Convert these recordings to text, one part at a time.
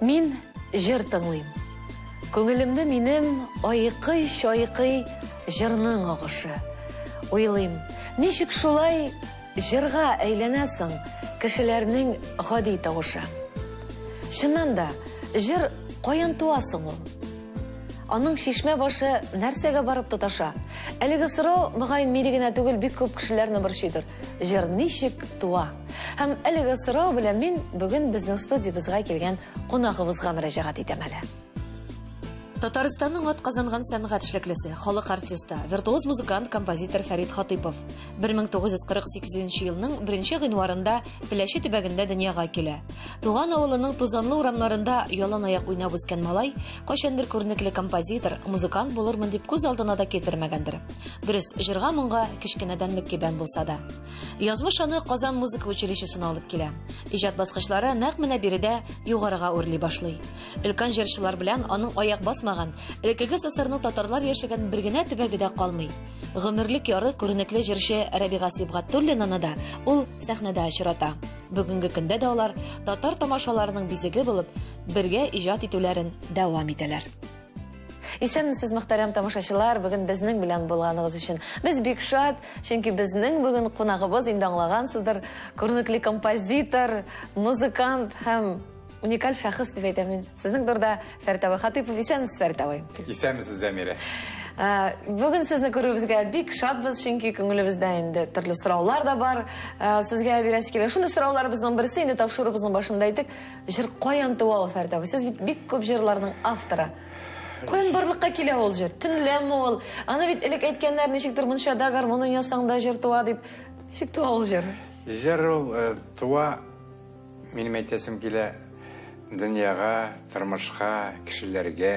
Мин жыр тыңлыйм. Көңелемдә минем айкый-шайкый жырның агышы. Уйлыйм, ничек шулай жырга әйләнәсең кешеләрнең гади тавышы. Чыннан да, жыр каян туасың ул? Аның шишмә башы нәрсәгә барып тоташа? Әлеге сорау мөгаен мине генә түгел, бик күп кешеләрне борчыйдыр. Жыр ничек туа? Һәм әлеге сорау белән мин бүген безнең студиябызга килгән кунагыбызга мөрәҗәгать итәм әле. Татарстанның атказанган сәнгать эшлеклесе, халык артисты, виртуоз музыкант, композитор Фәрит Хатыйпов 1948 елның 1 гыйнварында Теләче төбәгендә дөньяга килә. Туган авылының тузанлы урамнарында ялан аяк уйнап үскән малай, кайчандыр күренекле композитор, музыкант булырмын дип күз алдына да китермәгәндер. Дөрес, җырга моңга кечкенәдән мөккибән булса да. Язмыш аны Казан музыка училищесына алып килә. Иҗат баскычлары нәкъ менә биредә югарыга үрли башлый. Өлкән җырчылар белән аның аяк басмаган, элекеге СССРның татарлар яшәгән бер генә төбәгедә калмый. Гомерлек яры күренекле җырчы Рәбига Сибгатуллинаны да ул сәхнәдә очрата. Бүгенге көндә дә алар татар тамашаларының бизеге булып, бергә иҗат итүләрен дәвам итәләр. Исәнмесез, мөхтәрәм тамашачылар, бүген безнең белән булганыгыз өчен без бик шат, чөнки безнең бүген кунагыбыз инде аңлагансыздыр, күренекле композитор, музыкант һәм уникаль шәхес дип әйтәм мин. Сезнең дурда Фәрит Хатыйпов. Исәнмесез, Фәрит абый. Исәнмесез, Зәмирә. Бүген сезне күрүебезгә бик шатбыз, чөнки күңелебездә инде төрле сораулар да бар. Сезгә бирәсе килә. Шундый сорауларыбызның берсе инде тапшырыбызның башында әйтик, җыр каян туа ул, Фәрит абый? Сез бик күп җырларның авторы. Каян барлыкка килә ул җыр? Төнләме ул? Аны бит элек әйткәннәр, ничектер мончада гармонын ясаң да җыр туа дип. Ничек туа ул җыр? Җыр ул туа, минем әйтәсем килә, дөньяга, тормышка, кешеләргә,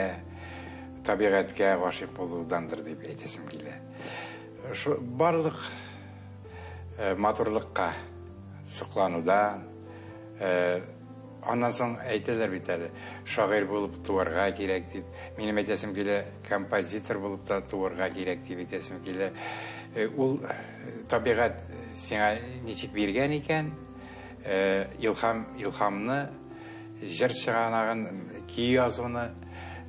табигатькә гашыйк булудандыр дип әйтәсем килә. Шу барлык матурлыкка сокланудан, аннан соң әйтәләр бит әле, шагыйрь булып туарга кирәк дип, минем әйтәсем килә, композитор булып та туарга кирәк дип әйтәсем килә. Ул табигат сиңа ничек биргән икән, илһамны, җыр чыганагын, ки язуны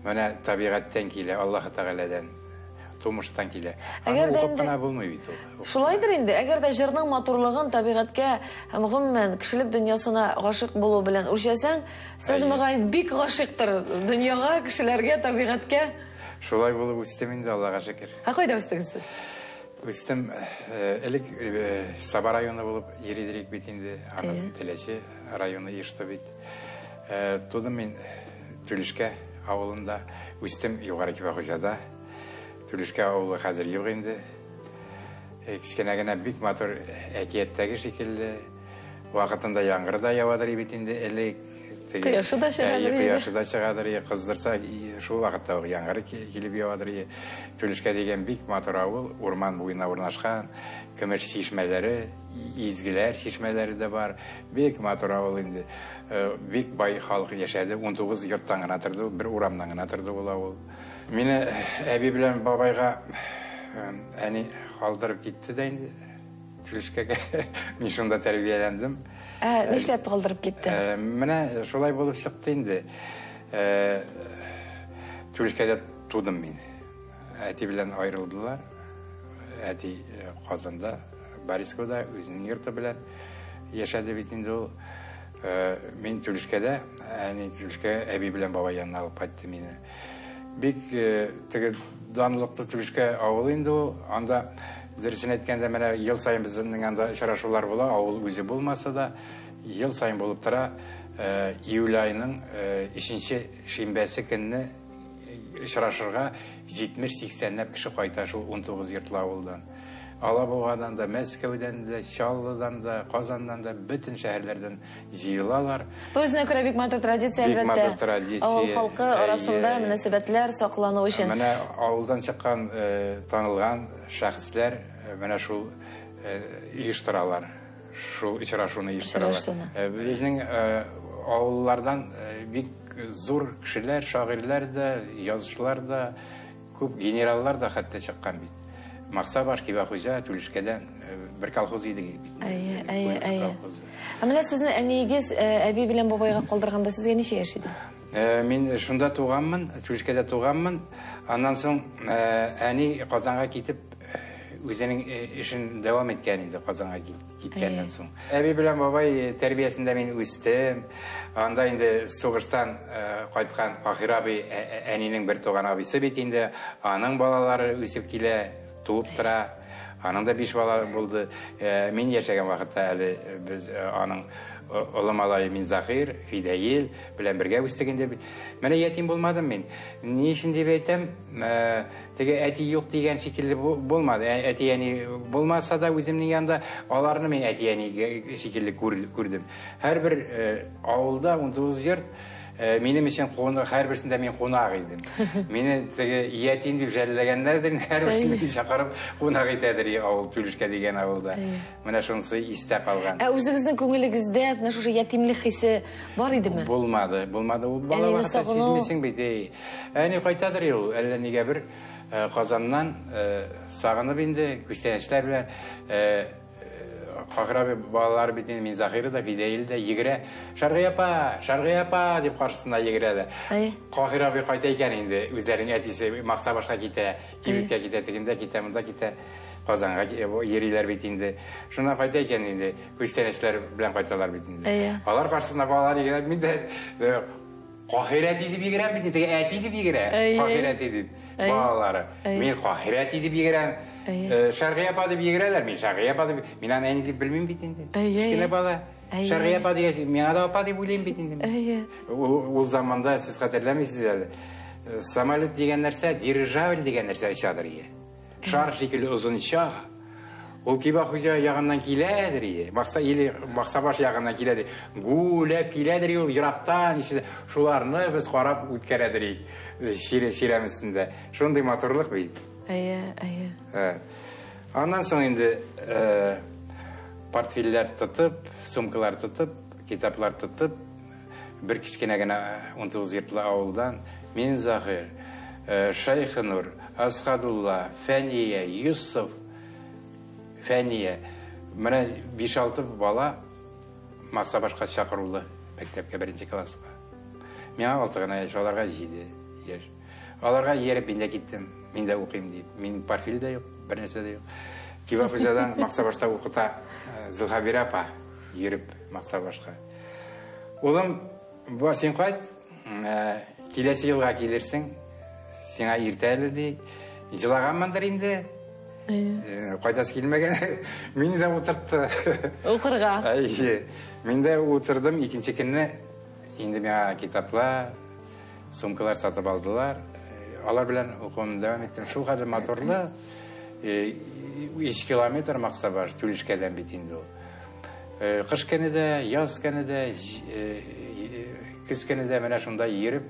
менә табигаттан килә, Аллаһ Тәгаләдән, тумыштан килә. Аны кына булмый бит ул. Шулайдыр инде. Әгәр дә җырның матурлыгын табигатькә һәм гомумән кешелек дөньясына гашык булу белән үлчәсәң, сез мөгаен бик гашыктыр дөньяга, кешеләргә, табигатькә. Шулай булып үстем инде, Аллага шөкер. Кайда үстегез сез? Үстем элек Саба районы булып йөридек бит инде, анысын Теләче районы иште бит. Тудым мин Түлешкә авылында, үстем Югары Кибахуҗада. Түлешкә авылы хәзер юк инде. Кечкенә генә бик матур әкияттәге шикелле, вакытында яңгыр да явадыр бит инде элек. Кояшы да чыгадыр. Кояшы да чыгадыр, кыздырса шул вакытта яңгыр килеп явадыр. Түлешкә дигән бик матур авыл, урман буена урнашкан, көмеш чишмәләре, изгеләр чишмәләре дә бар. Бик матур авыл инде. Бик бай халык яшәде, 19 йорттан гына торды, бер урамнан гына торды ул авыл. Мине әби белән бабайга әни калдырып китте дә инде. Түлешкәгә мин шунда тәрбияләндем. Нишләп калдырып китте? Менә шулай булып чыкты инде. Түлешкәдә тудым мин. Әти белән аерылдылар. Әти Казанда, Борисковда үзенең йорты белән яшәде бит инде ул. Мин Түлешкәдә, әни Түлешкә әби белән бабай янына алып кайтты мине. Бик теге данлыклы Түлешкә авыл инде ул. Анда дөресен әйткәндә, менә ел сайын безнең анда очрашулар була, авыл үзе булмаса да, ел сайын булып тора. Июль айының 3нче шимбәсе көнне очрашырга 70-80 кеше кайта шул 19 йортлы авылдан. Алабугадан да, Мәскәүдән дә, Чаллыдан да, Казаннан да, бөтен шәһәрләрдән җыелалар. Бу үзенә күрә бик матур традиция, әлбәттә. Бик матур традиция. Авыл халкы арасында мөнәсәбәтләр саклану өчен. Менә авылдан чыккан танылган шәхесләр менә шул оештыралар. Шул очрашуны оештыралар. Безнең авыллардан бик зур кешеләр, шагыйрьләр дә, язучылар да, күп генераллар да хәтта чыккан бит. Максабаш Кибахуҗа Түлешкәдән бер колхоз иде. Менә сезне әниегез әби белән бабайга калдырганда сезгә ничә яшь иде? Мин шунда туганмын, Түлешкәдә туганмын. Аннан соң әни Казанга китеп үзенең эшен дәвам иткән инде Казанга киткәннән соң. Әби белән бабай тәрбиясендә мин үстем. Анда инде сугыштан кайткан Кахир абый әнинең бер туган абыйсы бит инде. Аның балалары үсеп килә, туып тора. Аның да 5 бала булды. Мин яшәгән вакытта әле без аның Олы малайы Минзахир, Фидаил белән бергә үстегендә. Менә ятим булмадым мин. Ни өчен дип әйтәм? Теге әти юк дигән шикелле булмады. Әти яни булмаса да үземнең янда аларны мин әти яни шикелле күрдем. Һәрбер авылда 19 йорт минем өчен һәрберсендә мин кунак идем. Мине теге ятим дип жәлләгәннәрдер, һәрберсен чакырып кунак итәдер авыл Түлешкә дигән авылда. Менә шунысы истә калган. Үзегезнең күңелегездә менә шушы ятимлек хисе бар идеме? Булмады. Ул бала вакытта сизмисең бит. Әни кайтадыр ул, әллә нигә бер Казаннан сагынып инде күчтәнечләр белән Кахир балалары бит инде Минзахиры да Фидаил да йөгерә. Шаргый апа дип каршысына йөгерәләр. Кахир абый кайта икән инде, үзләренең әтисе Максабашка китә, Кибеткә китә, тегендә китә, монда китә. Казанга йөриләр бит инде. Шуңа кайта икән инде, күчтәнечләр белән кайталар бит инде. Алар каршысына балалар йөгерә, мин дә Кахирәт дип йөгерәм бит, теге әти дип йөгерә. Кахирәт дип балалары. Мин Кахирәт дип йөгерәм. Шаргый апа дип йөгерәләр. Мин Шаргый апа дип, мин аны әни дип белмим бит инде. Кичкенә бала. Шаргый апа дигән, миңа да апа дип уйлыйм бит инде. Ул заманда сез хәтерләмисез әле. Самолет дигән нәрсә, дирижабль дигән нәрсә чадыр ие. Шар шикелле озын ча. Ул Киба хуҗа ягыннан киләдер ие. Максабаш ягыннан киләдер. Гүләп киләдер ул ерактан. Шуларны без карап үткәрәдер ширемесендә. Шундый матурлык бит. Аннан соң инде портфельләр тотып, сумкалар тотып, китаплар тотып, бер кичкенә генә 19 йортлы авылдан Минзахир, Шайхынур, Асхадулла, Фәния, Юсуф, Фәния, менә 5-6 бала Максабашка чакырылды мәктәпкә 1-нче класска. Миңа 6 гына яшь, аларга 7 яшь. Аларга йөреп мин дә киттем. Мин дә укыйм дип. Мин профиль дә юк, бер нәрсә дә юк. Киба хуҗадан Максабашта укыта Зөлхабира апа йөреп Максабашка. Улым, бар син кайт, киләсе елга килерсең, сиңа иртә әле ди. Җылаганмындыр инде. Кайтасы килмәгән. Мин дә утыртты. Укырга. Мин дә утырдым, икенче көнне инде миңа китаплар, сумкалар сатып алдылар. Алар белән укуымны дәвам иттем. Шул хәле матурлы. 3 километр Максабаш Түлешкәдән бит инде ул. Кыш көне дә, яз көне дә, көз көне дә менә шунда йөреп,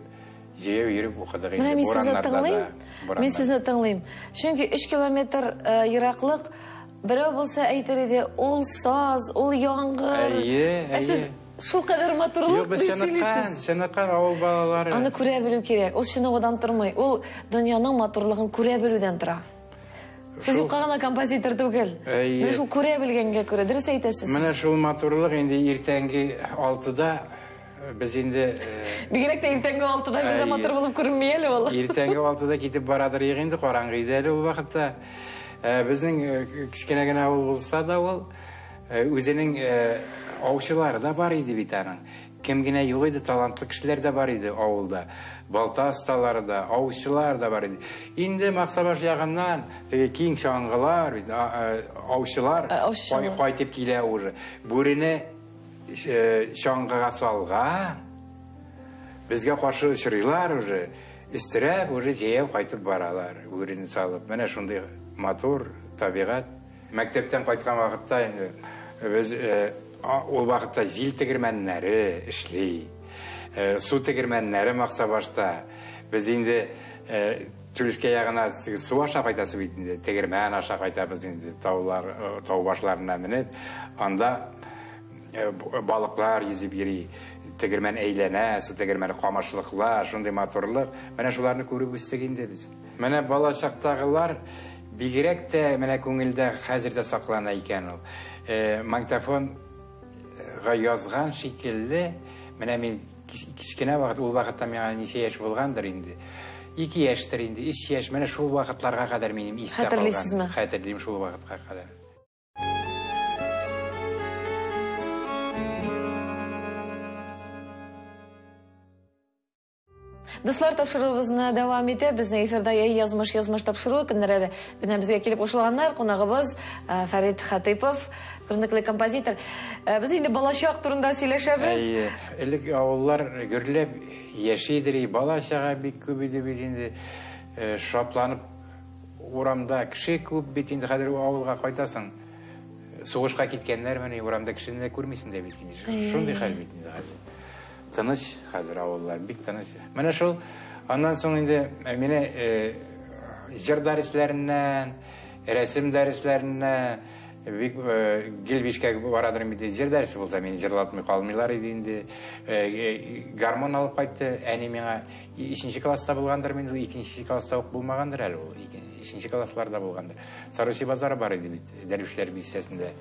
җәяү йөреп укыдык инде бураннарда да. Мин сезне тыңлыйм. Чөнки 3 километр ераклык берәү булса әйтер иде, ул саз, ул яңгыр. Сез шул кадәр матурлык бисәлисез. Сәнәкән авыл балалары. Аны күрә белү кирәк. Ул шуныгыдан тормый. Ул дөньяның матурлыгын күрә белүдән тора. Сез укыган композитор түгел. Менә шул күрә белгәнгә күрә дөрес әйтәсез. Менә шул матурлык инде иртәнге 6-да без инде бигрәк тә иртәнге 6-да бер дә матур булып күренми әле ул. Иртәнге 6-да китеп барадыр инде караңгы иде әле ул вакытта. Безнең кичкенә генә авыл булса да ул үзенең аучылары да бар иде бит аның. Кем генә юк иде, талантлы кешеләр дә бар иде авылда. Балта осталары да, аучылар да бар иде. Инде Максабаш ягыннан теге киң чаңгылар бит, аучылар кайтып килә уже. Бүрене чаңгыга салган. Безгә каршы очрыйлар уже. Истерәп уже җәяү кайтып баралар. Бүрене салып. Менә шундый матур табигать. Мәктәптән кайткан вакытта инде без ул вакытта җил тегермәннәре эшли. Су тегермәннәре Максабашта. Без инде Түлешкә ягына су аша кайтасы бит инде. Тегермән аша кайтабыз инде. Тау башларына менеп, анда балыклар йөзеп йөри. Тегермән әйләнә, су тегермәне камашлыклар, шундый матурлык. Менә шуларны күреп үстек инде без. Менә бала чактагылар бигрәк тә менә күңелдә хәзер дә саклана икән ул. Магнитофонга язган шикелле, менә мин кішкене вақыт, ул вақытта миңа неше яш болғандыр инде. 2 яштыр инде, 3 яш, менә шул вақытларға қадар минем истә калган. Хәтерлисезме? Хәтерлим шул вақытка кадар. Дуслар, тапшыруыбызны дәвам итә. Безнең эфирда язмыш тапшыру көннәре белән безгә килеп кушылганнар. Кунагыбыз Фәрит Хатыйпов, күренекле композитор. Без инде балачак турында сөйләшәбез. Элек авыллар гөрләп яшидер, балачага бик күп иде бит инде. Шапланып урамда кеше күп бит инде, хәзер авылга кайтасың. Сугышка киткәннәр менә урамда кешене күрмисең дә бит инде. Шундый хәл бит инде хәзер. Тыныч хәзер авыллар, бик тыныч. Менә шул аннан соң инде менә җыр дәресләреннән, рәсем дәресләреннән бик гелбишкә барадыр бит. Җыр дәресе булса, мин җырлатмый калмыйлар иде инде. Гармон алып кайтты. Әни миңа 2нче класста булгандыр, мин 2нче класста ук булмагандыр әле ул. 2нче классларда булгандыр. Сарычи базары бар иде бит, дәрвишләр бистәсендә.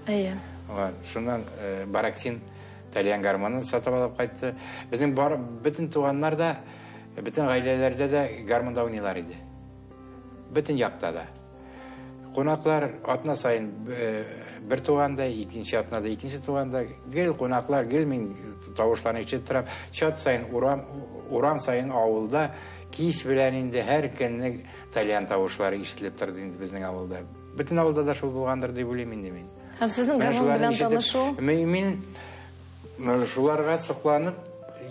Шуннан Бараксин Талиян гармонын сатып алып кайтты. Безнең бөтен туганнар да, бөтен гаиләләрдә дә гармонда уйныйлар иде. Бөтен якта да. Кунаклар атна сайын бер туганда, икенче атнада икенче туганда гел кунаклар, гел мин тавышларны ишетеп торам. Чат сайын урам сайын авылда кич белән инде һәр көнне Талиян тавышлары ишетелеп торды инде безнең авылда. Бөтен авылда да шул булгандыр дип уйлыйм инде мин. Һәм сезнең гармон белән танышу? Мин шуларга сокланып,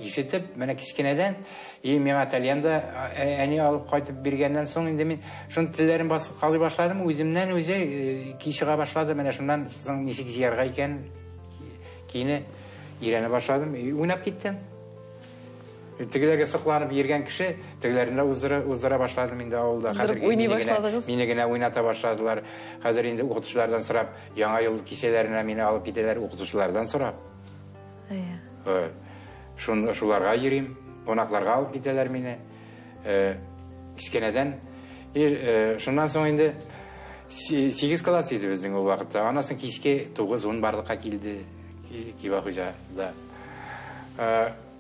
ишетеп, менә кичкенәдән, миңа Талиянда әни алып кайтып биргәннән соң инде мин шун телләрен басып калый башладым, үземнән үзе кичига башлады. Менә шуннан соң ничек җыярга икән кине өйрәнә башладым, уйнап киттем. Тегеләргә сокланып йөргән кеше, тегеләрне уздыра башладым инде авылда. Хәзер мине генә уйната башладылар. Хәзер инде укытучылардан сорап, яңа ел кичәләренә мине алып китәләр укытучылардан сорап. Шуларга йөрим, кунакларга алып китәләр мине. Кичкенәдән. Шуннан соң инде 8 класс иде безнең ул вакытта. Анасын кичке 9-10 барлыкка килде Кибахуҗада.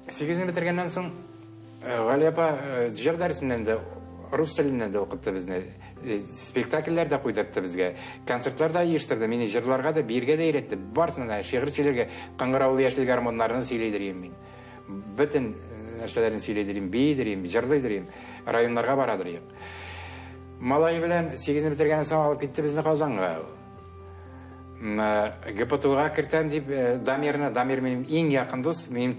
8-не бетергәннән соң Галия апа җыр дәресеннән дә, рус теленнән дә укытты безне. Спектакльләр дә куйдыртты безгә. Концертлар да оештырды. Мине җырларга да, биргә дә өйрәтте. Барсына да шигырь сөйләргә, кыңгыраулы яшел гармоннарны сөйләдерим мин. Бөтен нәрсәләрне сөйләдерим, бейдерим, җырлыйдырым. Районнарга барадырым. Малай белән 8-не бетергәннән соң алып китте безне Казанга. ГПТУга кертәм дип, Дамир минем иң якын дус, минем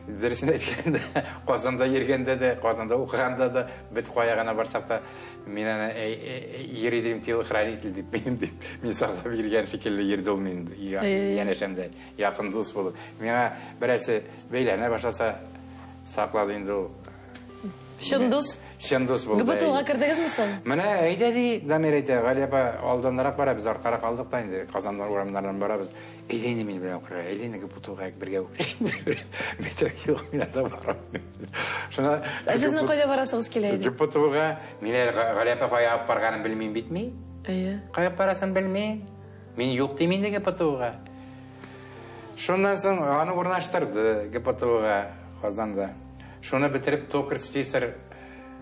дөресен әйткәндә, Казанда йөргәндә дә, Казанда укыганда да, бит кая гына барсак та, мин аны йөридем телохранитель дип, мин саклап йөргән шикелле йөрде ул мин, янәшәмдә, якын дус булып. Миңа берәрсе бәйләнә башласа, саклады инде ул. Шындус булды. ГПТУга кердегезме соң? Менә әйдә ди, Дамир әйтә, Галия апа алданрак барабыз, аркарак алдык та инде, Казаннан урамнардан барабыз. Әйдә мин белән укырга, әйдә ГПТУга бергә укыйбыз. Мин юк, мин анда барам. Шуна Сезнең кайда барасыгыз килә иде? ГПТУга мин Галия апа кая алып барганын белмим битми? Кая барасын белмим. Мин юк дим инде ГПТУга. Шуннан соң аны урнаштырды ГПТУга Казанда. Шуны бетереп токар слесарь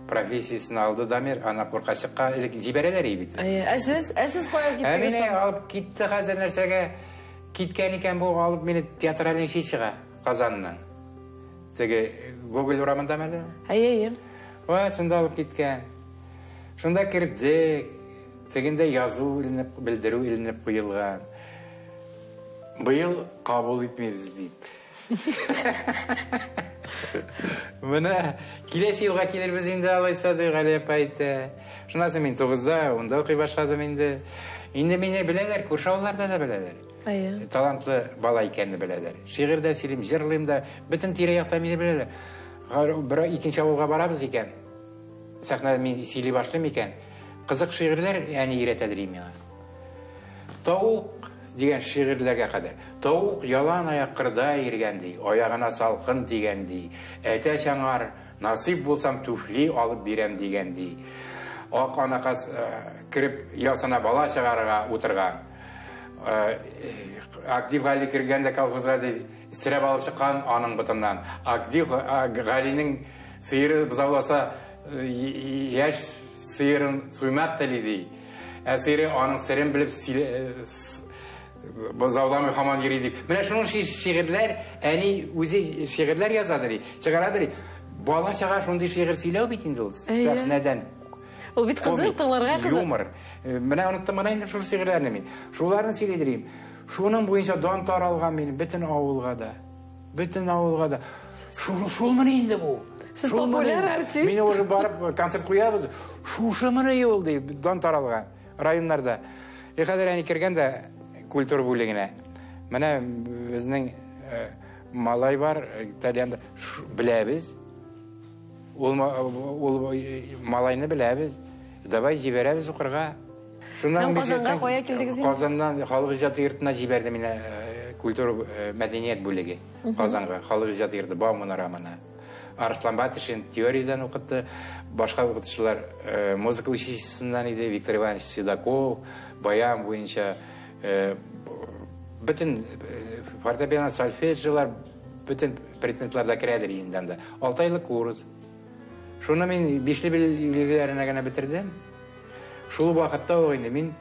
профессиясын алды Дамир, ана куркачыкка җибәрәләр бит. Сез кая киттегез? Мине алып китте хәзер нәрсәгә киткән икән бу, алып мине театральный чыга Казаннан. Теге Гоголь урамында мәле? Шунда алып киткән. Шунда кирдек. Тегендә язу иленеп, белдерү иленеп куелган. Быел кабул итмибез дип. Менә киләсе елга килербез инде алайса ди Галия апа әйтә. Шуннан соң мин 9-да, 10-да укый башладым инде. Инде мине беләләр, күрше авылларда да беләләр. Талантлы бала икәнне беләләр. Шигырьдә сөйлим, җырлыйм да, бөтен тирә-якта мине беләләр. Бер икенче авылга барабыз икән. Сәхнәдә мин сөйли башлыйм икән. Кызык шигырьләр, ягъни өйрәтәдер миңа. Тавык дигән шигырьләргә кадәр. Тавык ялан аяк кырда йөргән ди, аягына салкын дигән ди. Әтә чаңар, насип булсам туфли алып бирәм дигән ди. Ак анакас кирип ясына бала чыгарга утырган. Актив Гали кіргенде колхозға деп істіреп алып шыққан аның бұтымнан. Актив Галинің сиыры бұзауласа еш сиырын суймап тәлейді. Сиыры аның сірін біліп бұзауламай хаман кері деп. Міне шының шиғырлар, әне өзі шиғырлар язады. Шығарадыр. Бала шаға шынды шиғыр сөйлеу бейтінді ол. Сәхнәден. Ол бит қызық, тыңларға қызық. Юмор. Міне ұнықтымын шул шиғырларны мен. Шуларын сөйледірейім. Шуның бойынша дан таралған менің бүтін ауылға да. Шул міне енді бұл. Сіз популяр артист. Мені уже барып концерт қоябыз. Шушы міне ел дейіп, дан таралған районларда. Қазір әне кіргенде культура бөлігіне. Міне өзінің малай бар, италияда біләбіз. Ол малайны біләбіз. Давай жіберәбіз ұқырға. Қазанға қоя келдіңіз? Қазаннан халық ижаты ертіна жіберді мені культура мәдениет бөлігі. Қазанға халық ижаты ерті Бауман рамына. Арыслан Батышин теориядан оқытты. Башқа оқытушылар музыка училищесінен еді. Виктор Иванович Седаков, баян бойынша бүтін фортепиано, сольфеджиолар бүтін предметларда кірәдір енден. 6 айлық курс. Шуны мен бешлі білгілеріне ғана бітірдім. Шул вақытта оғынды мен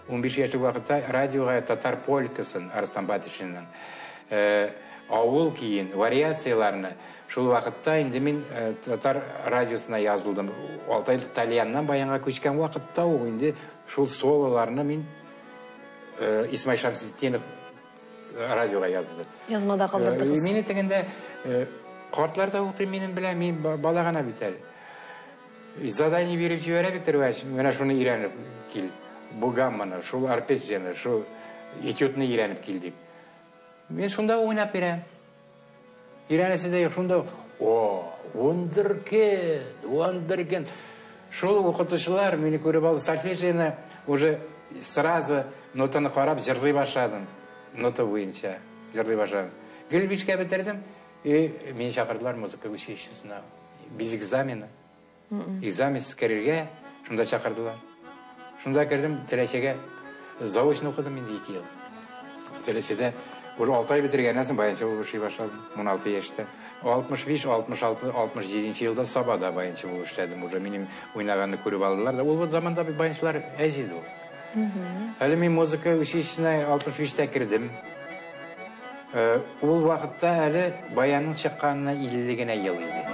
15 яшық вақытта радиоға татар полькасын Арыслан Батышиннің ауыл кейін вариацияларыны шул вақытта енді мен татар радиосына yazылдым. 6 айлық итальяннан баянға көшкен вақытта оғынды шул сололарыны мен Исмай Шамсиддинов радиоға yazылдым. Yazмада қалдырдыңыз. Мені тегенде қартларда оқи менің білә, мен балағана бітәл. Задание беріп жібері, Виктор Иванович, мені шуны үйреніп кел. Бұл гамманы, шул арпеджияны, шул этюдны үйреніп кел деп. Мен шунда ойнап берем. Үйренесі де шунда, вундеркен. Шул оқытушылар мені көріп алды, сольфеджияны уже сразу нотаны қарап жырлай башладым. Нота бойынша жырлай башладым. Гүлбишке бітірдім, мені шақырдылар музыка училищесіне. Без экзамена. Экзаменсіз кірерге, шында шақырдылар. Шында кірдім, Телешеге заочно оқыдым менде 2 ел. Телешеде уже 6 ай бітіргеннен соң баянша оқышай башладым, 16 яшта. 65, 66, 67 елда Сабада баянша оқыштадым. Уже менің ойнағанды көріп алдылар да. Ол заманда баяншылар әзеді ол. Әлі мен музыка училищесіне 65-те кірдім. Ол вақытта әлі баянның шыққанына 50-гіне ел еді.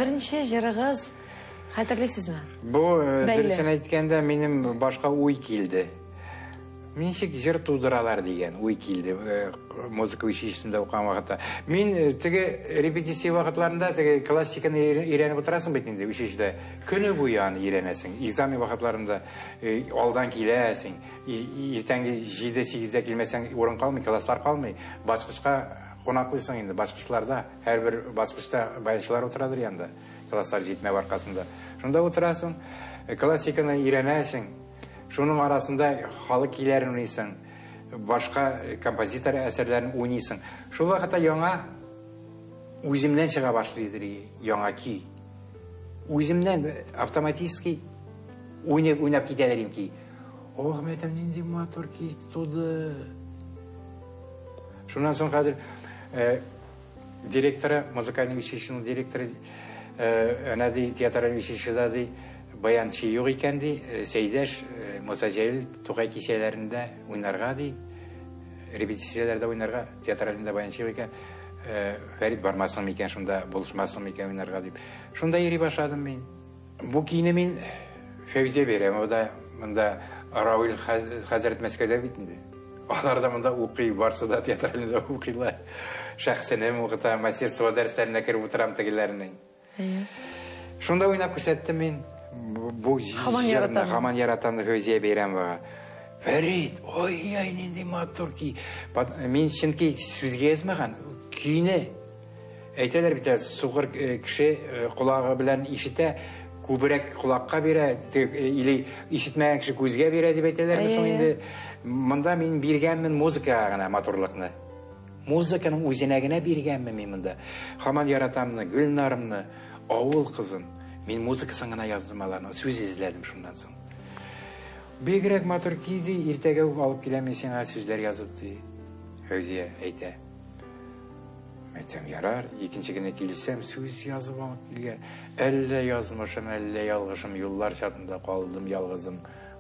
Бірінші жырығыз хатırlайсыз ма? Бұл дұрысын айтканда менің башқа ой келді. Меншік жыр тудыралар деген ой келді музыка училищесінде оқыған уақытта. Мен тіге репетиция вақытларында тіге классиканы үйреніп отырасың бетінде училищеде. Күні бойы аны үйренесің. Экзамен вақытларында алдан келесің. Ертеңгі 7-8-де келмесең орын қалмай, класстар қалмай. Басқышқа қонақлысың енді. Басқышларда әрбір басқышта баяншылар отырадыр енді. Класстар жетмей арқасында. Сонда отырасың, классиканы үйренесің. Шуның арасында халық күйләрен уйнайсың, башка композитор әсәрләрен уйнайсың. Шул вакытта яңа үземнән чыга башлыйдыр, яңа көй. Үземнән автоматически уйнап китәләрем ки. Ох, мәтәм нинди матур көй туды. Шуннан соң хәзер директоры, музыкальный училищеның директоры, әнәди театральный училищеда ди баянчы юк икән ди, Сәйдәш Муса Җәлил Тукай кичәләрендә уйнарга ди, репетицияләрдә уйнарга, театралында баянчы юк икән, Фәрит бармасын микән, шунда булышмасын микән уйнарга дип. Шунда йөри башладым мин. Бу көйне мин Фәүзия бирәм, монда Рауил хәзрәт Мәскәүдә бит инде. Алар да монда укый, барсы да театралында укыйлар. Шәхсенем укыта, мастерство дәресләренә кереп утырам тегеләрнең. Шунда уйнап күрсәттем мин. Бу җырны һаман яратамны Фәүзия бирәм бага. Фәрит, ой, нинди матур ки. Мин чөнки сүзгә язмаган, көйне. Әйтәләр бит, сугыр кеше колагы белән ишетә, күбрәк колагка бирә, или ишетмәгән кеше күзгә бирә дип әйтәләр. Соң инде монда мин биргәнмен музыкага гына матурлыкны. Музыканың үзенә генә биргәнмен мин монда. Һаман яратамны, Гөлнарымны, авыл кызын. Мин музыкасын гына яздым аларны, сүз изләдем шуннан соң. Бигрәк матур киде, иртәгә үк алып киләм мин сиңа сүзләр язып ди. Фәүзия әйтә. Мәтәм ярар, икенче генә килсәм сүз язып алып килгән. Әллә язмышым, әллә ялгышым, юллар чатында калдым ялгызым.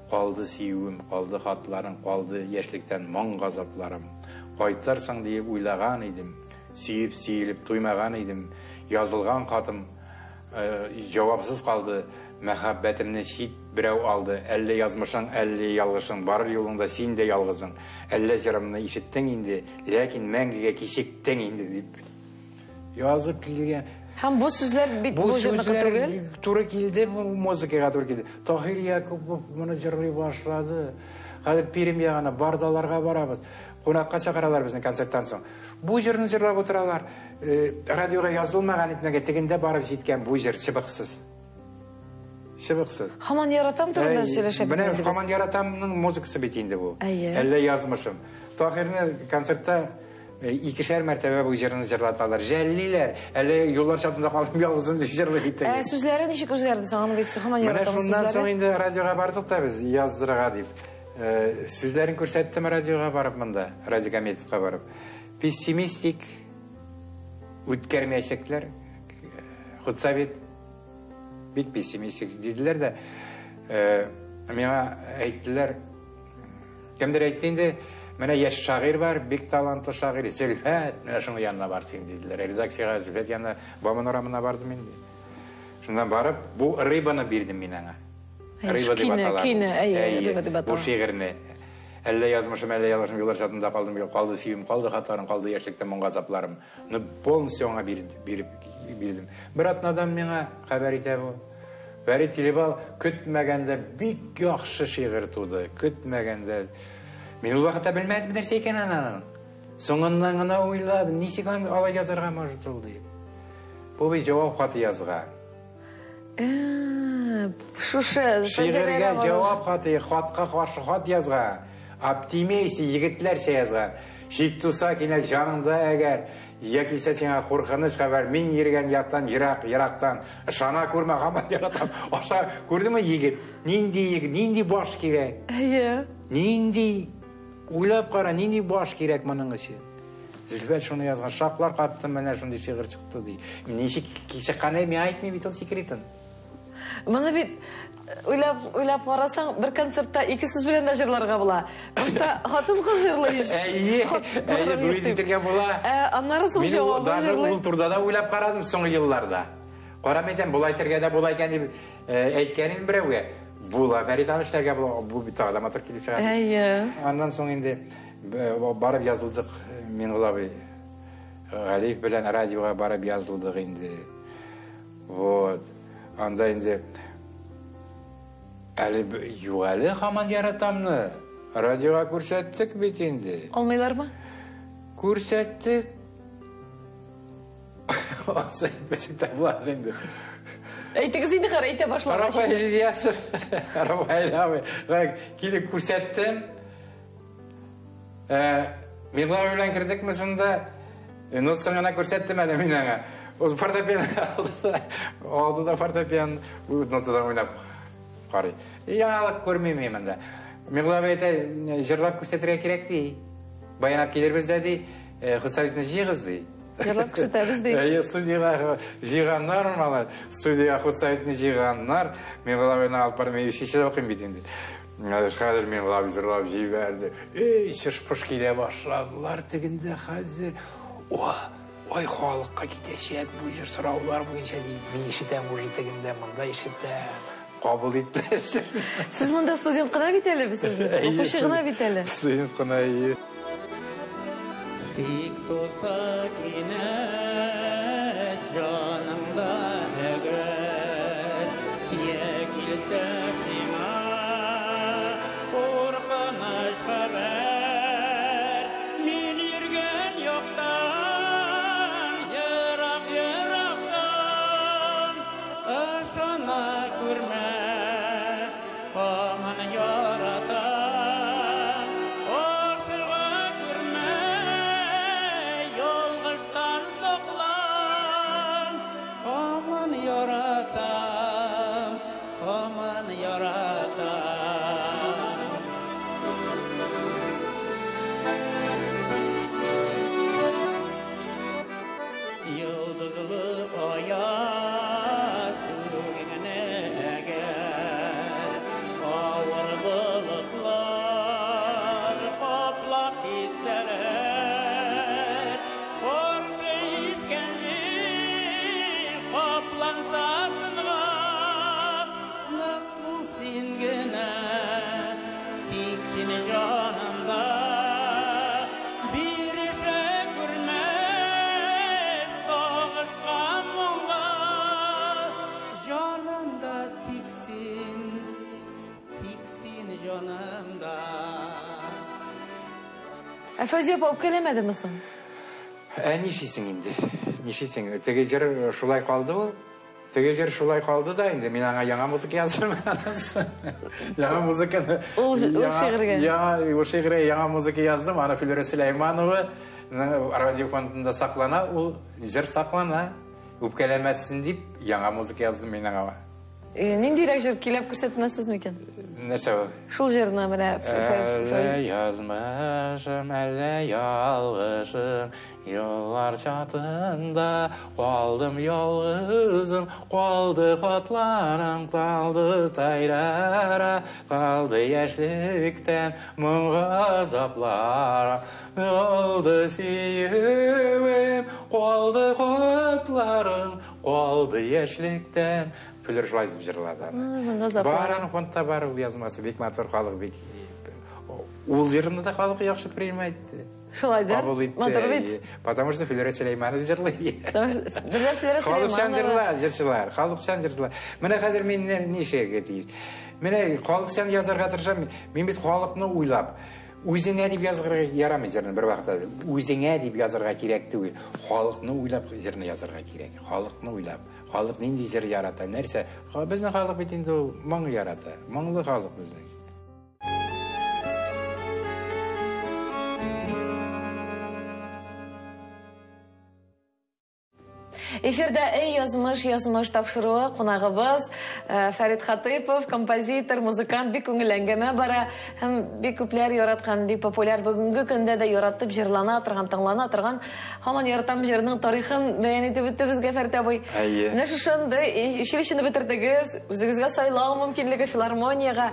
Калды сөюем, калды хатларым, калды яшьлектән моң газапларым. Кайтарсың дип уйлаган идем, сөеп, сөелеп туймаган идем. Язылган хатым cevapsız kaldı. Мәхәббәтемне чит берәү алды. Әллә язмышың, әллә ялгышың, барыр юлыңда син дә ялгызың. Әллә җырымны ишеттең инде, ләкин мәңгегә кичектең инде дип язып килгән. Һәм бу сүзләр бит бу җырга түгел. Туры килде, музыкага туры килде. Таһир Якубов моны җырлый башлады. Хәзер Пермь ягына бардаларга барабыз. Кунакка чакыралар безне концерттан соң. Бу җырны җырлап утыралар. Радиога язылмаган итмәгә тегендә барып җиткән бу җыр чыбыксыз. Чыбыксыз. Һаман яратам турында сөйләшәбез. Менә һаман яратамның музыкасы бит инде бу. Әллә язмышым. Таһирне концертта икешәр мәртәбә бу җырны җырлаталар. Жәллиләр. Әллә юллар чатында калып ялгызым дип җырлый бит. Сүзләре ничек үзгәрде соң? Аны бит һаман яратам сүзләре. Менә шуннан соң инде радиога бардык та без яздырга дип. Сүзләрен күрсәттем радиога барып монда, радиокомитетка барып. Пессимистик үткәрмәячәкләр. Хутсовет бик пессимистик диделәр дә. Миңа әйттеләр. Кемдер әйтте инде, менә яшь шагыйрь бар, бик талантлы шагыйрь, Зөлфәт, менә шуның янына барсын диделәр. Редакциягә Зөлфәт янына, Бабын урамына бардым инде. Шуннан барып, бу рыбаны бирдем мин аңа. Рыба дип аталар. Рыба дип аталар. Бу шигырьне. Әллә язмышым, әллә ялгышым, юллар чатында калдым, калды сөюм, калды хатларым, калды яшьлектә моң газапларым. Ну, полностью аңа бирдем. Бер атнадан миңа хәбәр итә бу. Фәрит килеп ал, көтмәгәндә бик яхшы шигырь туды. Көтмәгәндә. Мин ул вакытта белмәдем нәрсә икән аның. Соңыннан гына уйладым, ничек алай язарга может ул дип. Бу бит җавап хаты язган. Шушы шигырьгә җавап хаты, хатка каршы хат язган. Оптимисти егетләрчә язган. Шик туса кинәт җаныңда әгәр, якилсә сиңа куркыныч хәбәр, мин йөргән яктан ерактан, ышана күрмә, һаман яратам. Аша күрдеме егет? Нинди баш кирәк? Нинди уйлап кара, нинди баш кирәк моның өчен? Зөлфәт шуны язган, шаклар каттым, менә шундый шигырь чыкты ди. Ничек чыкканы мин әйтмим бит ул секретын. Моны бит уйлап карасаң, бер концертта ике сүз белән дә җырларга була. Башта хатын-кыз җырлый. Әйе, дуэт итәргә була. Аннары соң җавап җырлый. Мин ул турда да уйлап карадым соңгы елларда. Карам әйтәм, булай итәргә дә була икән дип әйткән идем берәүгә. була Фәрит Аныштарга бу бит аламатыр килеп чыгар. Андан соң инде барып язылдык. Мен улабый Галиев белән радиога барып язылдык инде. Вот. Анда инде әле югалы хаман яратамны. Радиога күрсәттек бит инде. Алмыйлармы? Күрсәттек. Сайт бесектә булады инде. Әйтегез инде хәр әйтә башлагач. Рафаэль Ильясов. Рафаэль абый. Килеп күрсәттем. Мен белән кирдекме сонда? Нотсыңа күрсәттем әле мин аңа. Оз фортепиано алды да фортепиано нотадан уйнап карый. Яңалык күрмим монда. Мен әйтә, җырлап күрсәтергә кирәк ди. Баянап килербез ди. Хусаевны җыгыз ди. Җырлап күрсәтәбез ди. Студиягә җыганнар мала. Студиягә Хусаевны җыганнар. Мен алып бармый шишә укыйм бит инде. Хәзер мен җырлап җибәрде. Шыш-пыш килә башладылар тегендә хәзер. Ой, халыкка китәчәк бу җыр сораулар буенча ди. Мин ишетәм уже тегендә монда ишетәм. Кабул иттеләр. Сез монда студент кына бит әле без сезне. Укучы гына бит әле. Студент кына. Фиктоса кинәт җанымда әгәр якилсә сиңа куркыныч хәбәр мин йөргән яктан ерак-ерактан ышана күрмә һаман ярата Фәүзия апа үпкәләмәдеме соң? Нишисең инде? Нишисең? Теге җыр шулай калды ул. Теге җыр шулай калды да инде. Мин аңа яңа музыка яздым. Яңа музыканы. Ул шигырьгә. Ул шигырьгә яңа музыка яздым. Аны Флюра Сөләйманова радиофонында саклана. Ул җыр саклана. Үпкәләмәсен дип яңа музыка яздым мин аңа. Ниндирәк җыр килеп күрсәтмәсез микән? Нәрсә ул? Шул җырны менә Әллә язмышым, әллә ялгышым, еллар чатында калдым ялгызым, калды хатларың, калды тайрара, калды яшьлектән моңга запларым, калды сөюем, калды хатларың, калды яшьлектән. Флюр шулай җырлады. Баран фонтта бар ул язмасы, бик матур халык бик. Ул җырны да халык яхшы принимает. Шулай да. Матур бит. Потому что Флюра Сөләйманова җырлый. Халыкчан җырлар, халыкчан җырлар. Менә хәзер мин нишәгә тиеш. Менә халыкчан язарга тырышам, мин бит халыкны уйлап. Үзеңә дип язарга ярамый җырны бер вакытта. Үзеңә дип язарга кирәк түгел. Халыкны уйлап җырны язарга кирәк. Халыкны уйлап. Халык нинди җыр ярата, нәрсә? Безнең халык бит инде моң ярата. Моңлы халык безнең. Эфирда язмыш тапшыруы кунагыбыз Фәрит Хатыйпов, композитор, музыкант, бик күңел әңгәмә бара һәм бик күпләр яраткан, бик популяр бүгенге көндә дә яратып җырлана торган, тыңлана торган һаман яратам җырның тарихын бәян итеп үтте безгә Фәрит абый. Менә шушында училищены бетердегез, үзегезгә сайлау мөмкинлеге филармониягә.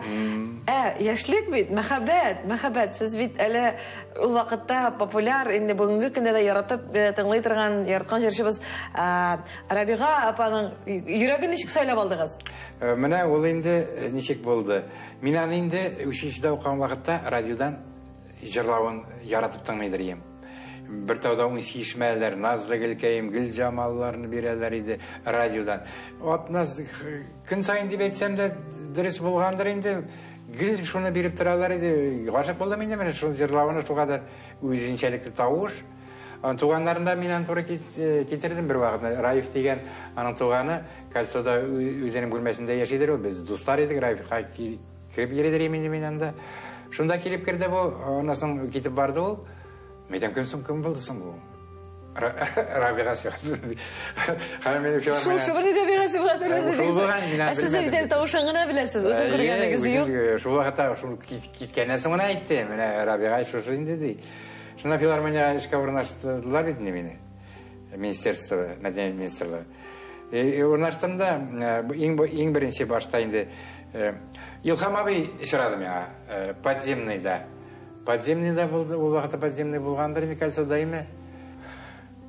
Яшьлек бит, мәхәббәт. Сез бит әле ул вакытта популяр, инде бүгенге көндә дә яратып тыңлый торган, яраткан җырчыбыз Рабига апаның йөрәген ничек сайлап алдыгыз? Менә ул инде ничек булды. Мин аны инде училищеда укыган вакытта радиодан җырлавын яратып тыңлыйдыр идем. Бер тауда шишмәләр, назлы гөлкәем, гөл җамалларны бирәләр иде радиодан. Атназ көн сайын дип әйтсәм дә дөрес булгандыр инде. Гөл шуны биреп торалар иде. Гашык булдым инде менә шул җырлавына шул кадәр үзенчәлекле тавыш. Туганнарында мин туры китердем бер вакытта. Раиф дигән аның туганы Кальцода үзенең бүлмәсендә яшидер ул. Без дуслар идек, Раифка кирип йөридер инде мин анда. Шунда килеп керде бу, аннан соң китеп барды ул. Мәйтәм кем булды соң бу? Рабига сыйгады. Һәм мен филармония. Шул Рабига сыйгады. Шул булган, мин Сез инде тавышын гына беләсез, үзен күргәнегез юк. Шул вакытта шул киткәннән соң гына әйтте. Менә Рабига шушы инде ди. Шуңа филармония эшкә урнаштырдылар бит мине. Министерство, мәдәният министрлыгы. Урнаштырда иң беренче башта инде Илһам абый чырады миңа подземныйда. Подземныйда булды, ул вакытта подземный булгандыр инде Кальцода име.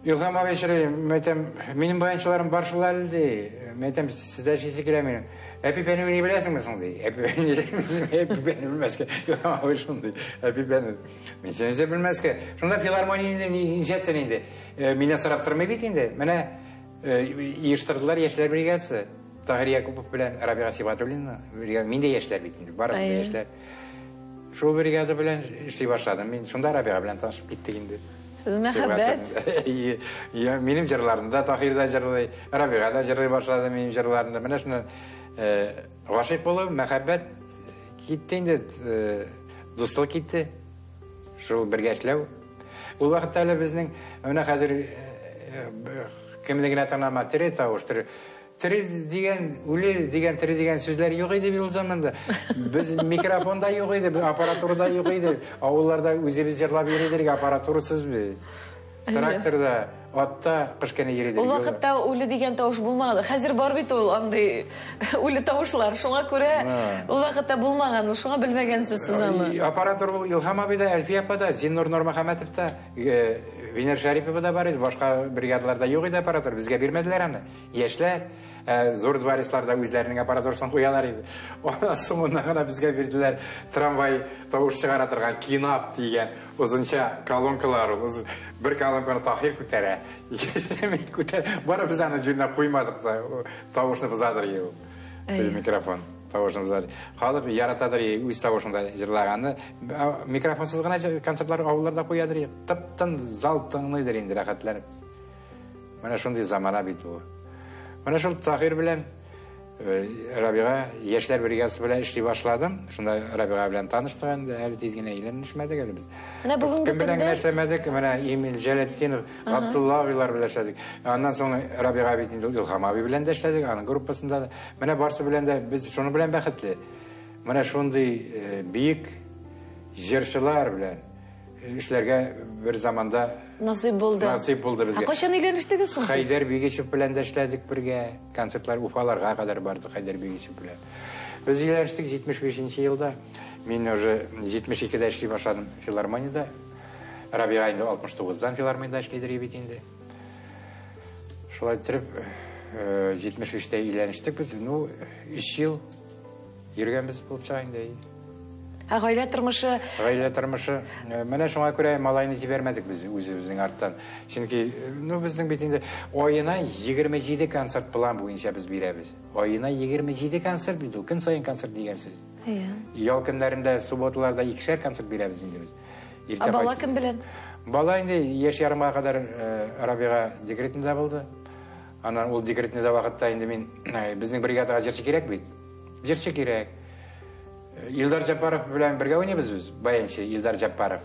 Илһам абый чырый, мәйтәм, минем баянчыларым бар шул әле ди. Мәйтәм, сездә шисе килә минем. Әпипәне ни беләсеңме соң ди? Әпипәне белмәскә. Илһам абый шундый. Әпипәне. Мин сине белмәскә. Шунда филармониядә ничәсен инде. Мине сорап тормый бит инде. Менә оештырдылар яшьләр бригадасы. Таһир Якупов белән Рабига Сибатуллина. Мин дә яшьләр бит инде. Барыбыз яшьләр. Шул бригада белән эшли башладым. Мин шунда Рабига белән танышып киттек инде. Мәхәббәт. Минем җырларымда Таһир да җырлый, Рабига да җырлый башлады минем җырларымда. Менә шуны гашыйк булып, мәхәббәт китте инде, дуслык китте. Шул бергә эшләү. Ул вакытта әле безнең менә хәзер кемлегенә танама тере тавыштыр. Тере дигән, үле дигән, тере дигән сүзләр юк иде ул заманда. Без микрофонда юк иде, аппаратурада юк иде. Авылларда үзебез җырлап йөридек, аппаратурасыз без. Тракторда, атта кышканы йөридек. Ул вакытта үле дигән тавыш булмаган. Хәзер бар бит ул андый үле тавышлар. Шуңа күрә ул вакытта булмаган, шуңа белмәгәнсез сез аны. Аппаратура бул Илһам абыйда, Әлфия апада, Зиннур Нурмөхәмәтовта, Венер Шәрипова да бар иде, башка бригадаларда юк иде аппаратура, безгә бирмәделәр аны. Яшьләр зур дворисларда үзләренең аппаратурасын куялар иде. Ондан соңыннан гына безгә бирделәр трамвай тавыш чыгара торган кинап дигән узынча колонкалар. Бер колонканы Таһир күтәрә. Икесе мин күтәр. Бары без аны җиренә куймадык да тавышны бузадыр ел. Микрофон тавышны бузадыр. Халык яратадыр үз тавышында җырлаганны. Микрофонсыз гына концертлар авылларда куядыр. Тыптын зал тыңлыйдыр инде рәхәтләнеп. Менә шундый замана бит бу. Менә шул Таһир белән Рабига яшьләр бригадасы белән эшли башладым. Шунда Рабига белән таныштык инде, әле тиз генә өйләнешмәдек әле без. Менә бүгенге көндә генә эшләмәдек. Менә Эмил Җәләлетдинов, Габдулла абыйлар белән эшләдек. Аннан соң Рабига бит инде Илһам абый белән дә эшләдек, аның группасында да. Менә барсы белән дә без шуны белән бәхетле. Менә шундый бийек җырчылар белән эшләргә бер заманда насыйп булды. Насыйп булды безгә. Кайчан өйләнештегез соң? Хайдар Бигичев белән дә эшләдек бергә. Концертлар Уфаларга кадәр барды Хайдар Бигичев белән. Без өйләнештек 75нче елда. Мин уже 72дә эшли башладым филармониядә. Рабига инде 69дан филармониядә эшлидер бит инде. Шулай итеп 75дә өйләнештек без. 3 ел йөргәнбез булып чыга инде. Гаилә тормышы. Гаилә тормышы. Менә шуңа күрә малайны җибәрмәдек без үзебезнең арттан. Чөнки безнең бит инде аена 27 концерт план буенча без бирәбез. Аена 27 концерт бит ул. Көн сайын концерт дигән сүз. Ял көннәрендә, субботаларда 2шәр концерт бирәбез инде без. Бала кем белән? Бала инде яшь ярымга кадәр Рабига декретында булды. Аннан ул декретында вакытта инде мин безнең бригадага җырчы кирәк бит. Җырчы кирәк. Илдар Җапаров белән бергә уйныйбыз без, баянчы Илдар Җапаров.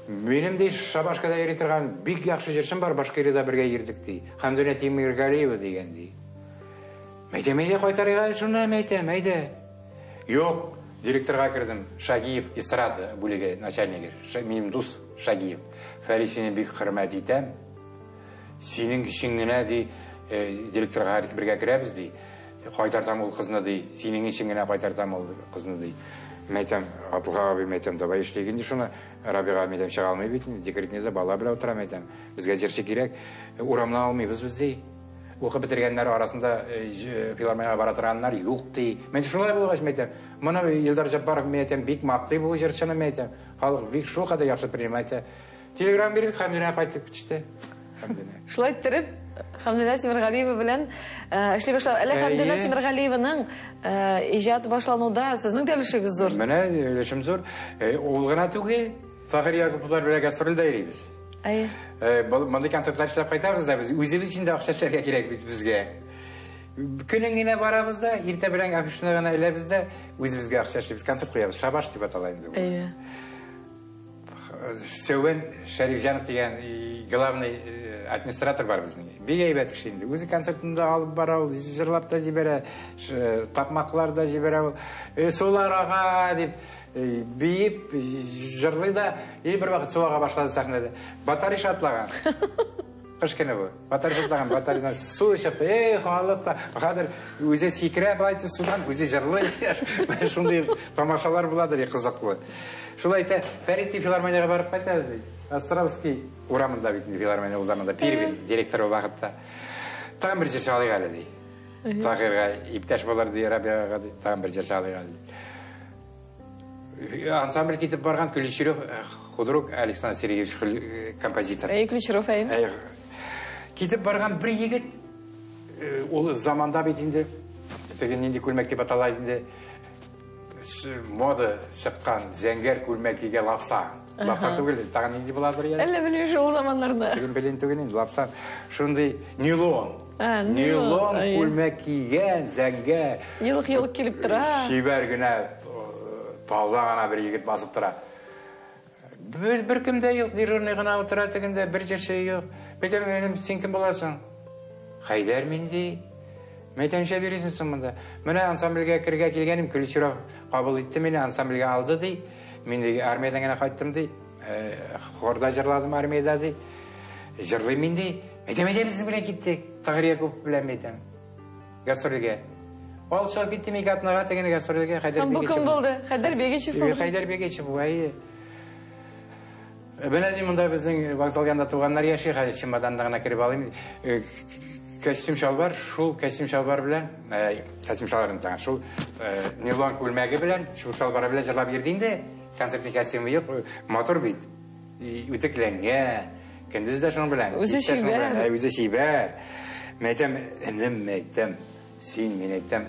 Минем дә Шабашкада йөри торган бик яхшы җырчым бар, Башкирияда бергә йөрдек ди. Хәмдүнә Тимиргалиева дигән ди. Мәйтәмәгә кайтарыга шуны мәйтәм, әйдә. Юк, директорга кердем, Шагиев эстрада бүлеге начальнигы, минем дус Шагиев. Фәрисине бик хөрмәт итәм. Синең өчен генә ди директорга бергә керәбез ди. Кайтартам ул кызны ди. Синең өчен генә кайтартам ул кызны ди. Мәйтем, Абдулға abi мәйтем, давай ішлегенде шуны, Рабиға мәйтем шыға алмай бейтін, декретінде бала біле отыра мәйтем. Бізге жерші керек, урамна алмайбыз біздей. Оқы бітіргендер арасында филармонияға бара тұрғандар юқ дей. Мен шулай болғаш мәйтем. Мұны Елдар Жаппаров мәйтем, бик мақтай бұл жершіні мәйтем. Халық бик шу қада яқшы принимайте. Телеграм береді, Хамдина қайтып бітішті. Шулай тіріп, Хамдина Темірғалиева білен ішлей башлау. Әлі Хамдина Темірғалиеваның ижаты башлануда сіздің де үлішігіз зор? Міне үлішім зор. Олғына түге, Тахир Якуповлар біле гастрольда ерейбіз. Мұндай концертлар ішлеп қайтамыз да, біз өзіміз ішінде ақшашларға керек бізге. Күніңіне барамыз да, ерте білен афишына ғана ілеміз да, өзімізге ақшашлы концерт қоямыз, шабаш деп аталайын. Сөйбен Шарифжанов деген главный администратор бар біздің. Бек әйбәт кішінде. Өзі концертында алып барау, жырлап да жібері, тапмақлар да жібері, солар аға деп бейіп, жырлы да, бір вақыт суаға башлады сахнада. Батари шатлаған. Қыш күні бұл. Батари шатлаған, батаринан су шықты. Халық та, қадыр өзі секірі былайды судан, өзі жырлы. Шындай тамашалар болады, қызықлы. Шулайта, Фәритті филармонияға барып қайтады. Островский урамында бейтін филармония ол заманда первен директор ол вақытта. Тағын бір жер шағалыға дей. Тағырға иптәш болар дей, Рабияға дей, тағын бір жер шағалыға дей. Ансамбль кетіп барған Ключеров худрук Александр Сергеевич композитор. Ключеров әйін? Кетіп барған бір егет, ол заманда бейтінде, тегенненде көлмәк деп аталайдында, мода шыққан зәңгер көлмәкеге лапсан. Лапсан түгілді, тағын енді бұладыр еді? Әлі білеші ол заманларында. Түгін, лапсан. Шындай нилон. Нилон көлмәк киген, зәңгер. Елық келіп тұра. Шибәр күні таза ғана бір егет басып тұра. Бір кімде yok, дежурный ғана отыра тігінде, бір жерше yok. Бәтем, менің сен кім боласың? Қайдар менде? Мәйтемше бересің мұнда. Мені ансамбльге кірге келгенім, Ключеров қабыл етті, мені ансамбльге алды дей. Мен де армиядан ғана қайттым дей. Хорда жырладым армияда дей. Жырлы мен дей. Мәйтем біздің білен кеттік. Тағыр Якупов білен мәйтем. Гастрольге. Ол шоу кеттім екі атынаға тегені гастрольге. Бұл кім болды? Қайдар Бегешев болды? Қайдар Бегешев бұл. Бәләді мұнда біздің вокзалғанда туғандар яшы, чемодандағына кіріп алайым. Костюм шалбар, шул костюм шалбар білән, костюм шалбарын таңа, шул нилон көлмәге білән, шул шалбара білән жырлап ердейінде, концертный костюмы ек, мотор бейт, үтікленген, күндіз де шын білән. Өзі шибәр. Өзі шибәр. Мәйтем, інім мәйтем, сен мен әйтем,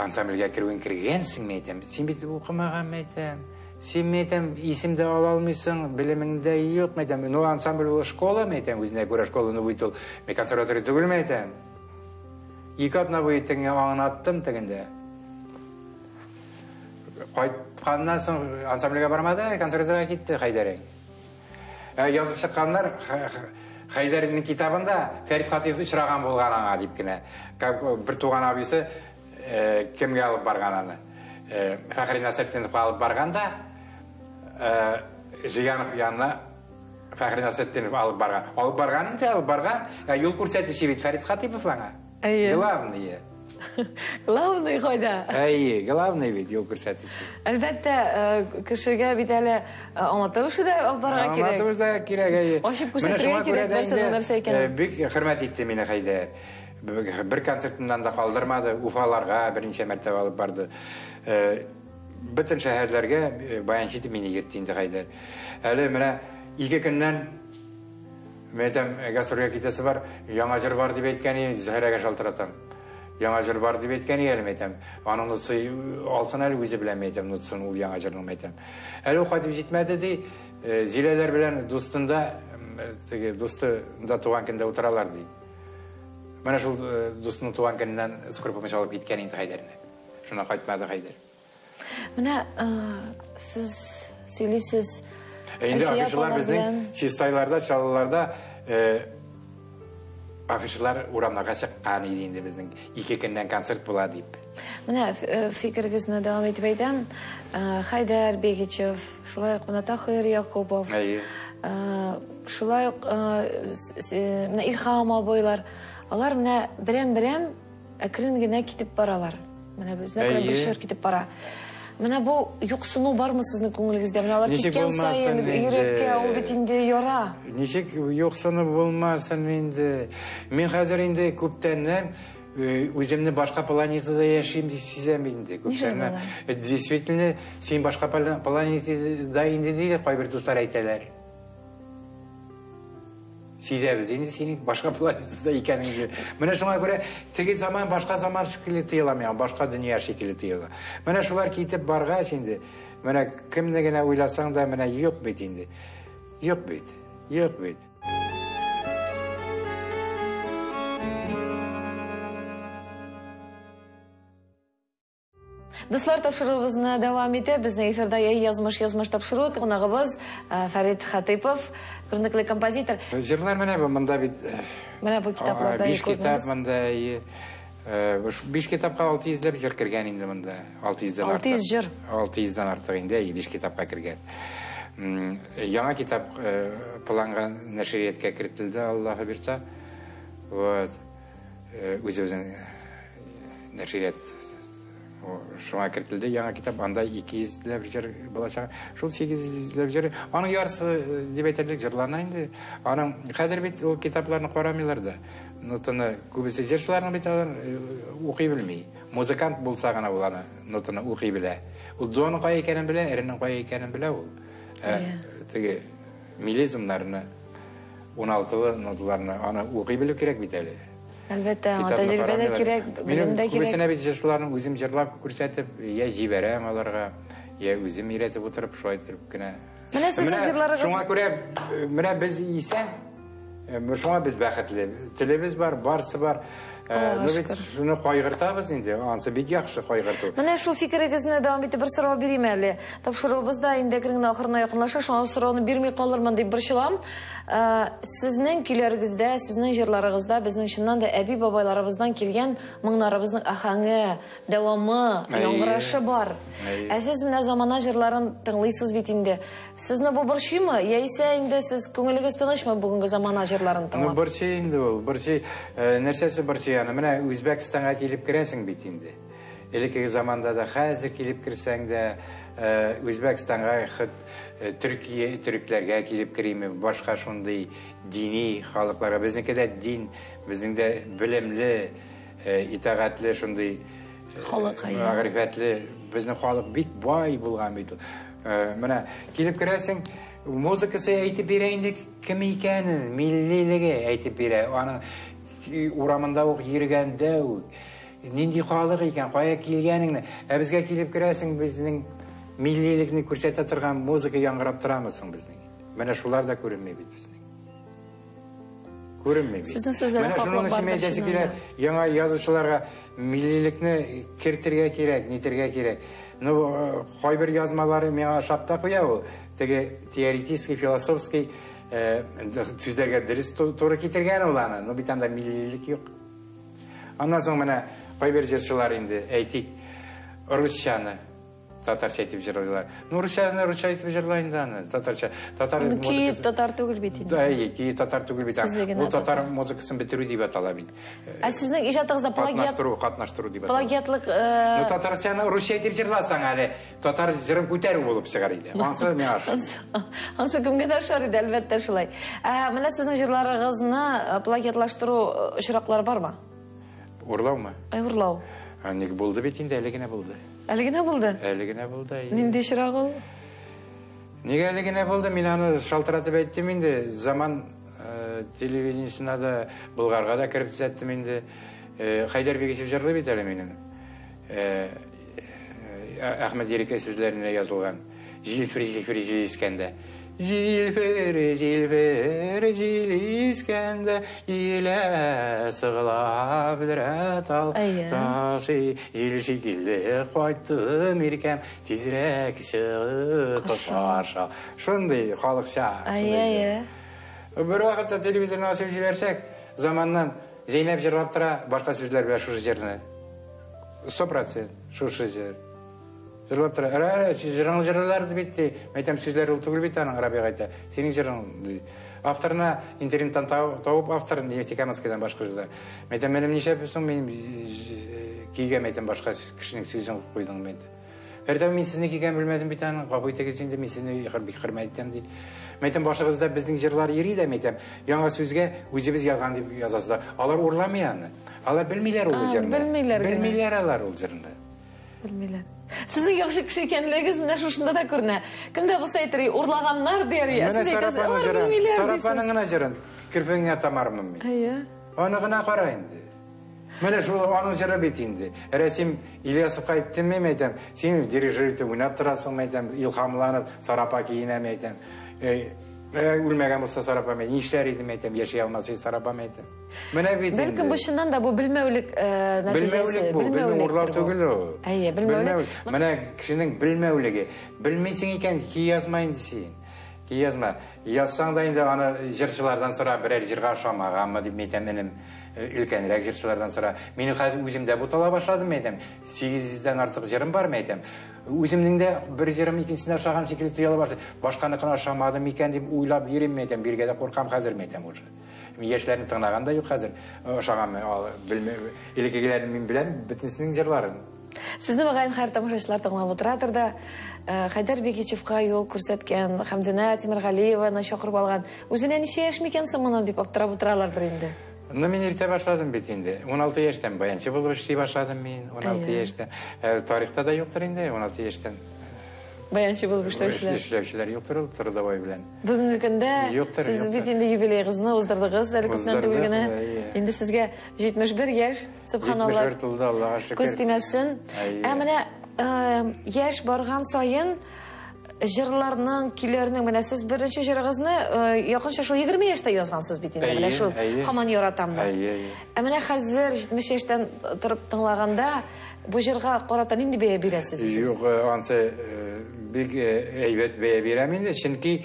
ансамбльге кіруін кіргенсің мәйтем, сен бейт оқымаған мәйтем. Сен мәйтем, есімді ала алмайсың, біліміңді yok мәйтем. Ну, ансамбль ол школа мәйтем, өзіне көре школаны бұйтыл. Мен консерватория түгіл мәйтем. Екі атына бұйттың аңын аттым тігінде. Қайтқаннан соң ансамбльге бармады, консерваторияға кетті Қайдарың. Yazып шыққандар, Қайдарының китабында Фәрит Хатиев ұшыраған болған аңа деп кіне. Бір туған абысы кемге алып барғананы. Фәхри Насеттенов алып барғанда, Жиянов янына Фәхри Насеттенов алып барған. Алып барған енді, алып барған, yol көрсетуші бейт Фәрит Хатипов аңа. Главный. Главный қойда. Главный бейт, yol көрсетуші. Әлбәтті, кішіге бейт әлі аңлатаушы да албарға керек. Аңлатаушы да керек. Ашып көрсетуге керек, бәсі нәрсе екен. Бік құрмет етті мені Қайдар. Bir konsertinden de kaldırmadı. Ufalarga birinci mertebe alıp vardı. Bütün şehirlerge bayan şiti mini girdiğinde Haydar. Öyle mene iki günden metem gastrolya kitesi var. Yanacır var diye etkeni zahirege şaltıratam. Yanacır var diye etkeni el metem. Onun nutsu alsın el yüzü bile metem nutsun ul yanacırın metem. Öyle o kadar gitmedi de zileler bilen dostunda tuğan kinde oturalar diye. Mana şul dostunun tuğan gününden skorpamı çalıp gitken indi Haydar'ına. Şuna qaytmadı Haydar. Mana siz söyleysiz. Endi afişalar bizning şistaylarda, çalılarda afişalar uramlarga chiqqan edi endi bizning 2 kundan konsert bo'ladi deb. Mana fikringizni davom etib aytam. Haydar Begichev, shulay Tahir Yakupov. Shulay mana Ilhom aboylar. Алар менә берәм-берәм әкрен генә китеп баралар. Менә бездә bir şer китеп бара. Менә бу юксыну бармы сезнең күңелегездә? Менә алар Ничек киткән булмасын сайын инде? йөрәккә ул бит инде яра. Ничек юксыны булмасын инде. Мин хәзер инде күптәннән үземне башка планетада яшим дип сизәм инде. Күптәннән. Действительно, син башка планетада инде диде, кайбер дуслар әйтәләр. Сизәбез инде синең башка планетада икәнеңне. Менә шуңа күрә теге заман башка заман шикелле тоела миңа, башка дөнья шикелле тоела. Менә шулар китеп баргач инде, менә кемне генә уйласаң да менә юк бит инде. Юк бит. Юк бит. Дуслар, тапшыруыбызны дәвам итә. Безнең эфирда язмыш тапшыру кунагыбыз Фәрит Хатыйпов, күренекле композитор. Җырлар менә монда бит. Менә бу китапларда 5 китап монда. 5 китапка 600 җыр кергән инде монда. 600-дан артык. 600 җыр. 600-дан артык инде 5 китапка кергән. Яңа китап планга нәшрияткә кертелде, Аллаһы бирсә. Вот. Үзебезнең нәшрият шуңа кертелде, яңа китап, анда 200-ләп җыр булачак. Шул 800-ләп җыр. Аның ярсы дип әйтерлек җырларына инде. Аның хәзер бит ул китапларны карамыйлар да. Нотаны күбесе җырчыларның бит алар укый белми. Музыкант булса гына ул аны нотаны укый белә. Ул дуаны кая икәнен белә, эренең кая икәнен белә ул. Теге милизмнарны 16-лы ноталарны аны укый белү кирәк бит әле. Әлбәттә, тәҗрибәдә кирәк, белемдә кирәк. Күбесенә бит җырчыларның үзем җырлап күрсәтеп, я җибәрәм аларга, я үзем өйрәтеп утырып, шулай итеп кенә. Менә сезнең җырларыгыз. Шуңа күрә менә без исән, шуңа без бәхетле. Телебез бар, барсы бар. Бит шуны кайгыртабыз инде. Ансы бик яхшы кайгырту. Менә шул фикерегезне дәвам итеп бер сорау бирим әле. Тапшыруыбызда инде киреңнең ахырына якынлаша, шуңа сорауны бирми калырмын дип борчылам. Сезнең көйләрегездә, сезнең җырларыгызда безнең чыннан да әби бабайларыбыздан килгән моңнарыбызның ахаңы, дәвамы, яңгырашы бар. Сез менә замана җырларын тыңлыйсыз бит инде. Сезне бу борчыймы? Яисә инде сез күңелегез тынычмы бүгенге замана җырларын тыңлап? Борчый инде ул. Борчый нәрсәсе борчый аны. Менә Үзбәкстанга килеп керәсең бит инде. Элекке заманда да хәзер килеп керсәң дә Үзбәкстанга Төркия төрекләргә килеп кериме, башка шундый дини халыкларга. Безнекедә дин, безнең дә белемле, итагатьле шундый халык, мәгърифәтле, безнең халык бик бай булган бит. Менә килеп керәсең, музыкасы әйтеп бирә инде кем икәнен, миллилеге әйтеп бирә. Аны урамында ук йөргәндә үк нинди халык икән, кая килгәнеңне, безгә килеп керәсең, безнең millilikni күрсәтә торган музыка яңгырап торамысың безнең. Менә шулар да күренмәй бит безнең. Күренмәй бит. Менә шуның өчен әйтәсе кирәк, яңа язучыларга millilikni кертергә кирәк, нитергә кирәк. Ну, кайбер язмалары миңа шапта куя ул. Теге теоретический, философский сүзләргә дөрес туры китергән ул аны. Ну, бит анда millillik юк. Аннан соң менә кайбер җырчылар инде әйтик, русчаны татарча әйтеп җырлыйлар. Ну, русчаны русча әйтеп җырлый инде аны. Татарча. Татар музыкасы. Татар түгел бит инде. Да, татар түгел бит. Ул татар музыкасын бетерү дип атала бит. Сезнең иҗатыгызда катнаштыру дип атала. Плагиатлык. Ну, татарчаны русча әйтеп җырласаң әле, татар җырын күтәрү булып чыгар иде. Ансы миңа ошый. Ансы кемгә дә ошар иде, әлбәттә шулай. Менә сезнең җырларыгызны плагиатлаштыру очраклары бармы? Урлаумы? Урлау. Ник булды бит инде, әле генә булды. Әле генә булды? Әле генә булды. Нинди очрак ул? Нигә әле генә булды? Мин аны шалтыратып әйттем инде. Заман телевидениесына да, Булгарга да кирип төзәттем инде. Хайдар Бегичев җырлый бит әле минем. Әхмәт Ерекә сүзләренә язылган. Җилфер җилискәндә. Җилфер җилискәндә илә сыгыла бедерә тал. Ташы җил шикелле кайтты миркәм тизрәк чыгып паша. Шундый халыкча. Бер вакытта телевизорны ачып җибәрсәк, заманнан Зейнәп җырлап тора, башка сүзләр белән шушы җырны. 100% шушы җыр. Җырлап тора. Җырың җырлар дип битте. Мәйтәм сүзләр ул түгел бит аның арабия әйтә. Синең җырың. Авторына интернеттан табып авторын Нефтекамскайдан башка җырда. Мәйтәм, минем ничә соң мин кигә мәйтәм башка кешенең сүзен куйдың мен. Әртәу мин сезне кигән белмәдем бит аны, гапый тегез инде мин сезне бик хөрмәт итәм ди. Мәйтәм башыгызда безнең җырлар йөри дә мәйтәм. Яңа сүзгә үзебез язган дип язасыздар. Алар урламый аны. Алар белмиләр ул җырны. Белмиләр алар ул җырны. Белмиләр. Сезнең яхшы кеше икәнлегегез менә шушында да күренә. Кемдә булса әйтер, урлаганнар дияр я. Менә Сарапаның гына җырын кирпеңгә тамармын мин. Әйе. Аны гына кара инде. Менә шул аның җыры бит инде. Рәсим Ильясов кайттымы мәйтәм. Син дирижер итеп уйнап торасың мәйтәм. Илһамланып Сарапа киенә мәйтәм. Үлмәгән булса Сарапа мәйтәм. Нишләр иде мәйтәм. Яши алмаса Сарапа мәйтәм. Менә бит инде. Бәлкем бушыннан да бу белмәүлек нәтиҗәсе. Белмәүлек урлау түгел ул. Әйе, белмәүлек. Менә кешенең белмәүлеге. Белмисең икән ки язма инде син. Ки язма. Язсаң да инде аны җырчылардан сора берәр җырга ошамаганмы дип мәйтәм минем. Өлкәнрәк җырчылардан сора. Мине хәзер үземдә бу тала башладым мәйтәм. 800-дән артык җырым бар мәйтәм. Үземнең дә бер җырым икенчесенә ошаган шикелле тояла башлады. Башканыкын ошамадым икән дип уйлап йөрим мәйтәм. Биргә дә куркам хәзер мәйтәм уже. Яшьләрне тыңлаган да юк хәзер. Ошаганмы, белмәм. Илекегеләрне мин беләм, бөтенсенең җырларын. Сезне мәгән һәр тамашачылар тыңлап утыратыр да, Хайдар Бекичевка юл күрсәткән, Хәмдүнә Тимергалиеваны чакырып алган. Үзенә ничә яшь микән соң моны дип аптырап утыралар бер инде. Мин иртә башладым бит инде. 16 яшьтән баянчы булып эшли башладым мин. 16 яшьтән. Тарихта да юктыр инде 16 яшьтән. Баянчы булып эшләүчеләр. Эшләүчеләр юктыр, трудовой белән. Бүгенге көндә сез бит инде юбилейгызны уздырдыгыз, әле күптән түгел генә. Инде сезгә 71 яшь, субханаллах. 71 тулды, Аллага шөкер. Күз тимәсен. Менә яшь барган саен җырларның, көйләрнең менә сез беренче җырыгызны якынча шул 20 яшьтә язгансыз бит инде. Менә шул һаман яратам да. Менә хәзер 70 яшьтән торып тыңлаганда бу җырга карата нинди бәя бирәсез? Юк, ансы бик әйбәт бәя бирәм инде, чөнки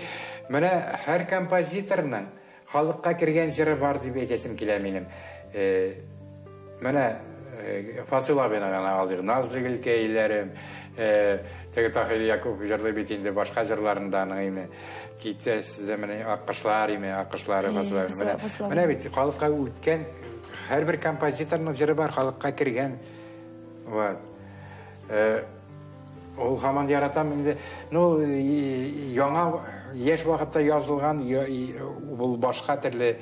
менә һәр композиторның халыкка кергән җыры бар дип әйтәсем килә минем. Менә Фасыл абыйның гына алыйк, Назлы гөлкәйләрем, теге Тахир Якуб җырлый бит инде башка җырларында аның китәсез менә аккышлар име, аккышлары Фасыллар. Менә бит халыкка үткән һәрбер композиторның җыры бар, халыкка кергән. Вот. Ул һаман яратам инде. Ну, яңа яшь вакытта язылган ул башка төрле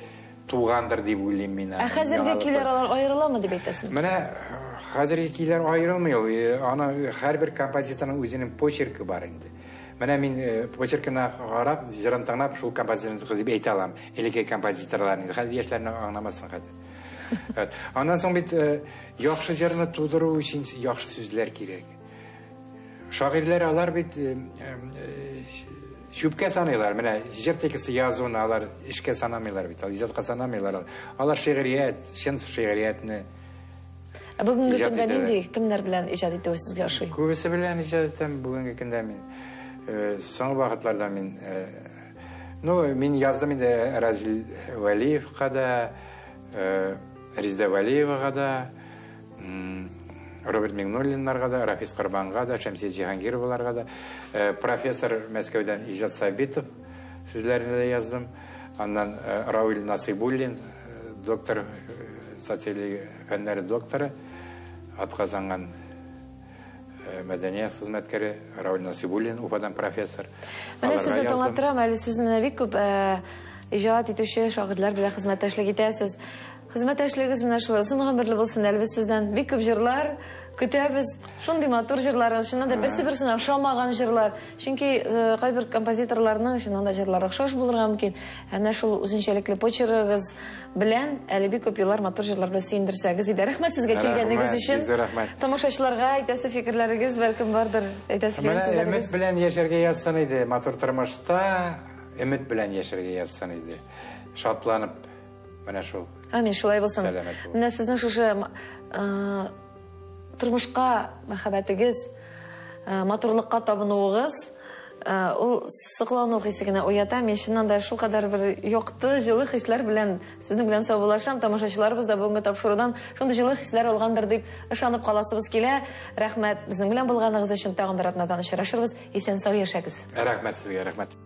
тугандыр дип уйлыйм мин. Хәзерге көйләр алар аерыламы дип әйтәсез? Менә хәзерге көйләр аерылмый ул. Аны һәрбер композиторның үзенең почерки бар инде. Менә мин почеркына карап, җырын тыңлап, шул композиторны дип әйтә алам. Элекке композиторларны, хәзер яшьләрне аңламасын хәзер. Аннан соң бит яхшы җырны тудыру өчен яхшы сүзләр кирәк. Шагыйрьләр алар бит шүпкә саныйлар. Менә җыр тексты язуны алар эшкә санамыйлар бит. Иҗатка санамыйлар. Алар шигърият, чын шигъриятны. Бүгенге көндә нинди кемнәр белән иҗат итү сезгә ошый? Күбесе белән иҗат итәм бүгенге көндә мин. Соңгы вакытларда мин мин яздым инде Разил Валиевка да, Резда Валиевага да, Роберт Мигнуллиннарга да, Рафис Корбанга да, Шәмсия Җиһангировларга да, профессор Мәскәүдән Иҗат Сабитов сүзләренә дә яздым. Аннан Рауль Насыйбуллин, доктор, социаль фәннәре докторы, атказанган мәдәният хезмәткәре Рауль Насыйбуллин, Уфадан профессор. Менә сезне тыңлап торам, әле сезне бик күп иҗат итүче шагыйрьләр белән хезмәттәшлек итәсез. Хезмәттәшлегегез менә шулай озын гомерле булсын, әле без сездән бик күп җырлар көтәбез. Шундый матур җырлар, чыннан да берсе-берсенә ошамаган җырлар. Чөнки кайбер композиторларның чыннан да җырлары охшаш булырга мөмкин. Әнә шул үзенчәлекле почерыгыз белән әле бик күп еллар матур җырлар белән сөендерсәгез иде. Рәхмәт сезгә килгәнегез өчен. Тамашачыларга әйтәсе фикерләрегез бәлкем бардыр. Әйтәсе сүзләрегез. Өмет белән яшәргә язсын иде. Матур тормышта өмет белән яшәргә язсын иде. Шатланып менә шул. Амин, шулай булсын. Менә сезнең шушы тормышка мәхәббәтегез, матурлыкка табынуыгыз, ул сыклану хисенә уята. Мин чыннан да шул кадәр бер якты, җылы хисләр белән сезнең белән саубуллашам. Тамашачыларыбыз да бүгенге тапшырудан шундый җылы хисләр алгандыр дип ышанып каласыбыз килә. Рәхмәт безнең белән булганыгыз өчен. Тагын бер атнадан очрашырбыз. Исән-сау яшәгез. Рәхмәт сезгә, рәхмәт.